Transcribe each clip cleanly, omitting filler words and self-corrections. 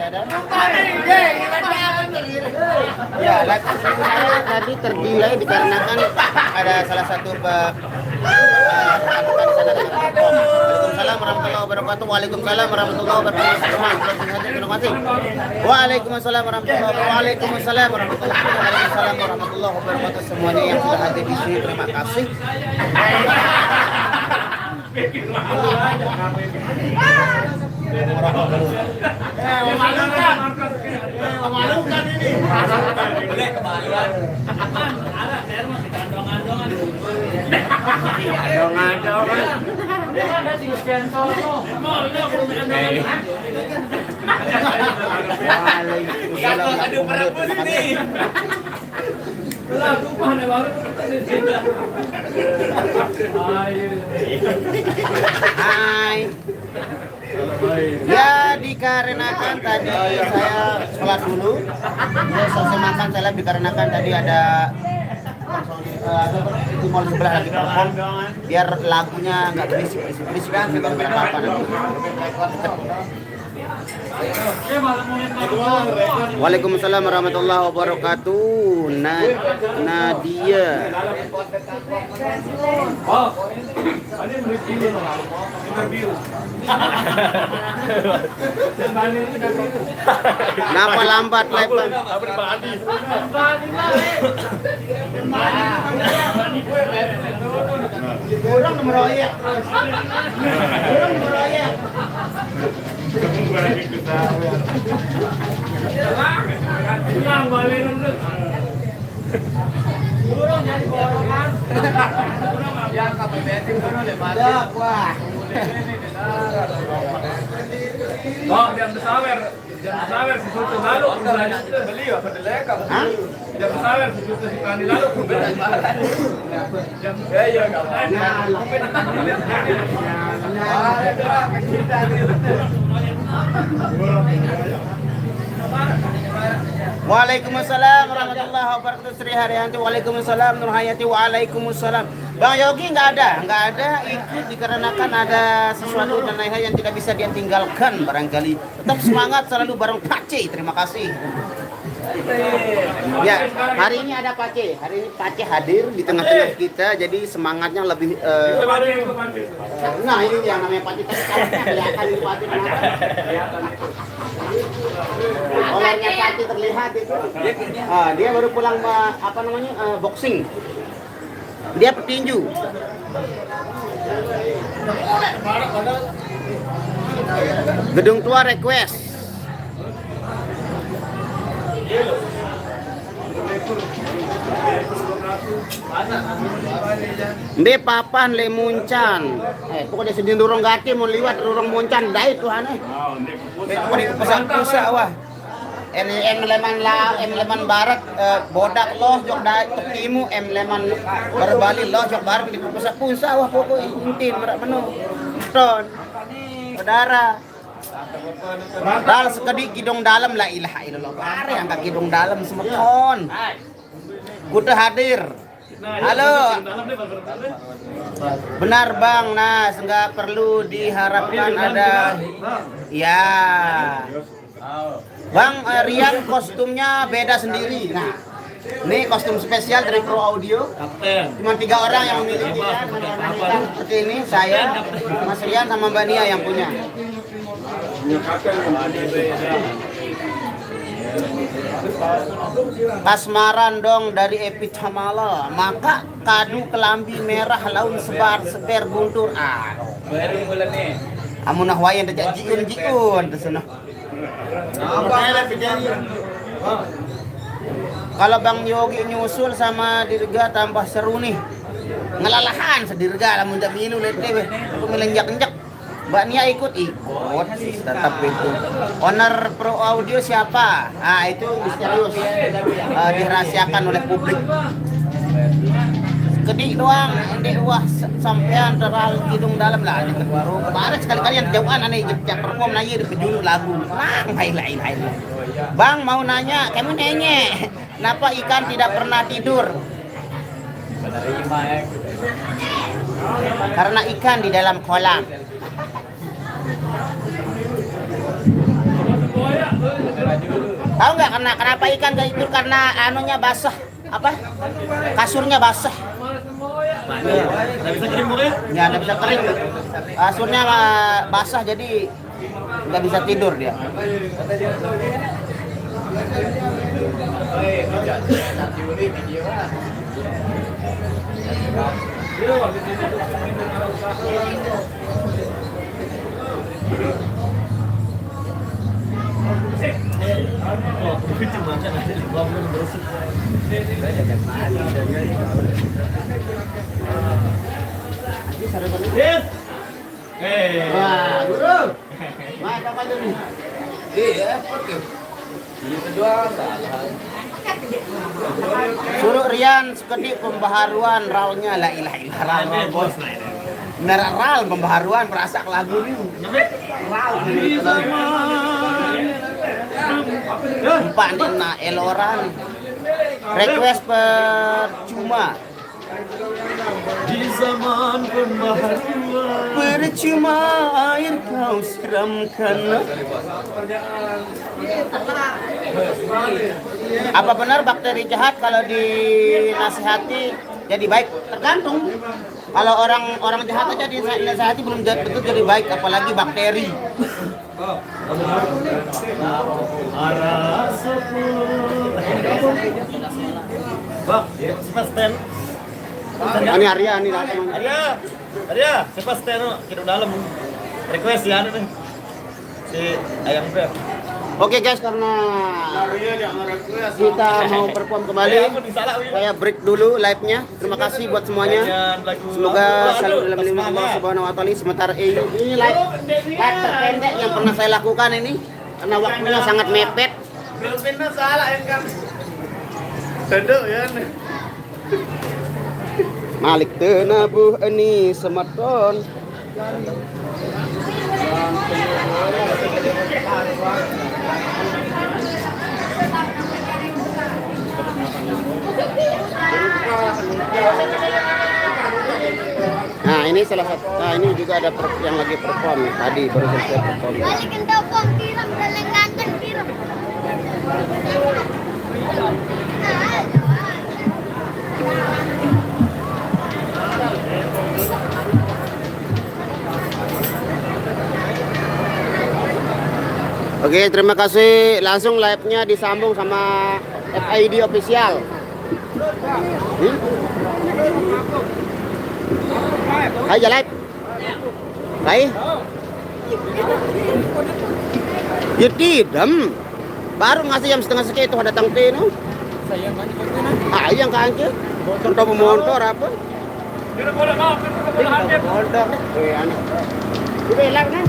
ada. Ya, live saya tadi terdelay dikarenakan ada salah satu Waalaikumsalam warahmatullahi wabarakatuh. Waalaikumsalam warahmatullahi wabarakatuh. Terima kasih. Waalaikumsalam warahmatullahi wabarakatuh. Waalaikumsalam warahmatullahi wabarakatuh. Semuanya yang sudah hadir di sini terima kasih. Memalukan ini. Boleh kemaluan. Adong-adongan. Hai. Ya dikarenakan tadi saya sholat dulu, terus selesai makan saya dikarenakan tadi ada di mall sebelah lagi perform, biar lagunya nggak berisik kan, kita apa nanti. Waalaikumsalam warahmatullahi wabarakatuh. Nadia. Kenapa lambat live Bang? Orang meroyak. Orang meroyak. Oh, jam sawer si Sultan lalu beli apa deleka? Hah? Jam sawer si Sultan si Kandi lalu beli. Jam ya Waalaikumsalam warahmatullahi wabarakatuh. Sri Haryanti. Waalaikumsalam Nur Hayati. Waalaikumsalam. Bang Yogi nggak ada ikut dikarenakan ada sesuatu dan lain-lain yang tidak bisa dia tinggalkan barangkali. Tetap semangat selalu bareng Pace. Terima kasih. Ya, hari ini ada Pace. Hari ini Pace hadir di tengah-tengah kita, jadi semangatnya lebih. Nah ini yang namanya Pace. Kelihatan di Pace. Olehnya Pace terlihat itu. Dia baru pulang boxing. Dia petinju. Gedung tua request. Mbe papan le muncan. Pokoknya sedih durung gati mau liwat durung muncan dai Tuhan Pokoknya pesan pusa wah. Leman barat bodak loh jok dai timu leman berbali loh jok barat di pusat pusa wah pokoknya inti merak menu. Ton. Saudara. Dal sekedi kidong dalam la ilaha illallah. Bare angka kidong dalam semekon. Kuda hadir. Halo. Benar Bang, Nas, nggak perlu diharapkan ada. Ya. Bang Rian kostumnya beda sendiri. Nah, ini kostum spesial dari Pro Audio. Cuma 3 orang yang memiliki ya. Seperti ini saya, Mas Rian sama Mbak Nia yang punya. Kasmaran dong dari Epitamala, maka kadu kelambi merah laun sebar guntur. Amunah wayan dejak jiun tersenah. Kalau Bang Yogi nyusul sama Dirga tambah seru nih. Ngelalahan sedirga lamun jamilu lete aku melenjak-enjak. Mbak Nia ikut tetap itu. Owner Pro Audio siapa? Itu misterius, dirahasiakan oleh publik. Kedik doang, ini wah sampean terlalu kidung dalam lah. Kemarin sekali-kali yang jauhan aneh jejak perform lagi di penjuru lagu. Lain. Bang mau nanya, kamu nanya, kenapa ikan tidak pernah tidur? Karena ikan di dalam kolam. Tahu nggak kenapa ikan kayak itu? Karena anunya basah, apa? Kasurnya basah. Nggak bisa kirim pokoknya. Ya, nggak bisa kering. Kasurnya basah jadi nggak bisa tidur dia. Oh, itu makan aja di bawah belum bersih. Yes. Wah, guru. Wah, apa dulu? Suruh Rian sekedip pembaharuan ralnya la ilaha illallah bos. Bener ral pembaharuan perasa lagu ini. Lupa na eloran. Request percuma. Di zaman pembaharuan. Percuma air kau siramkan. Apa benar bakteri jahat kalau dinasihati jadi baik? Tergantung. Kalau orang jahat aja dinasihati belum tentu jadi baik, apalagi bakteri. Arah 10. Bang, siapa stand? Ini Arya, ini datang. Arya, siapa stand? Kita dalam. Request ya nih. Si ayam beb. Oke guys, karena kita mau perform kembali, saya break dulu live-nya. Terima kasih buat semuanya. Semoga selalu dalam lindungan Allah Subhanahu wa taala. Sementara ini live terpendek yang pernah saya lakukan ini karena waktunya sangat mepet. Filipina salah kan. Tenduk ya. Malik tenabuh ini semeton. Nah ini salah satu. Nah ini juga ada yang lagi perform tadi baru selesai perform. Balikin daw po ang tirang dalangan tirang. Oke, terima kasih. Langsung live-nya disambung sama FID official. Hai, live. Hai. Ya tidak. Baru ngasih jam setengah sekian itu ada datang teno. Ah, yang kanker. Contoh memontor apa? Kita boleh maaf, kita boleh hadir. Montor. Anak. Udah live nih.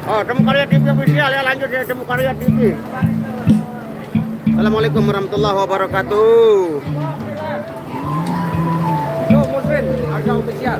Oh, Temu Karya TV official ya, lanjut ya Temu Karya TV. Assalamualaikum warahmatullahi wabarakatuh. Yo, Muslim, ada official.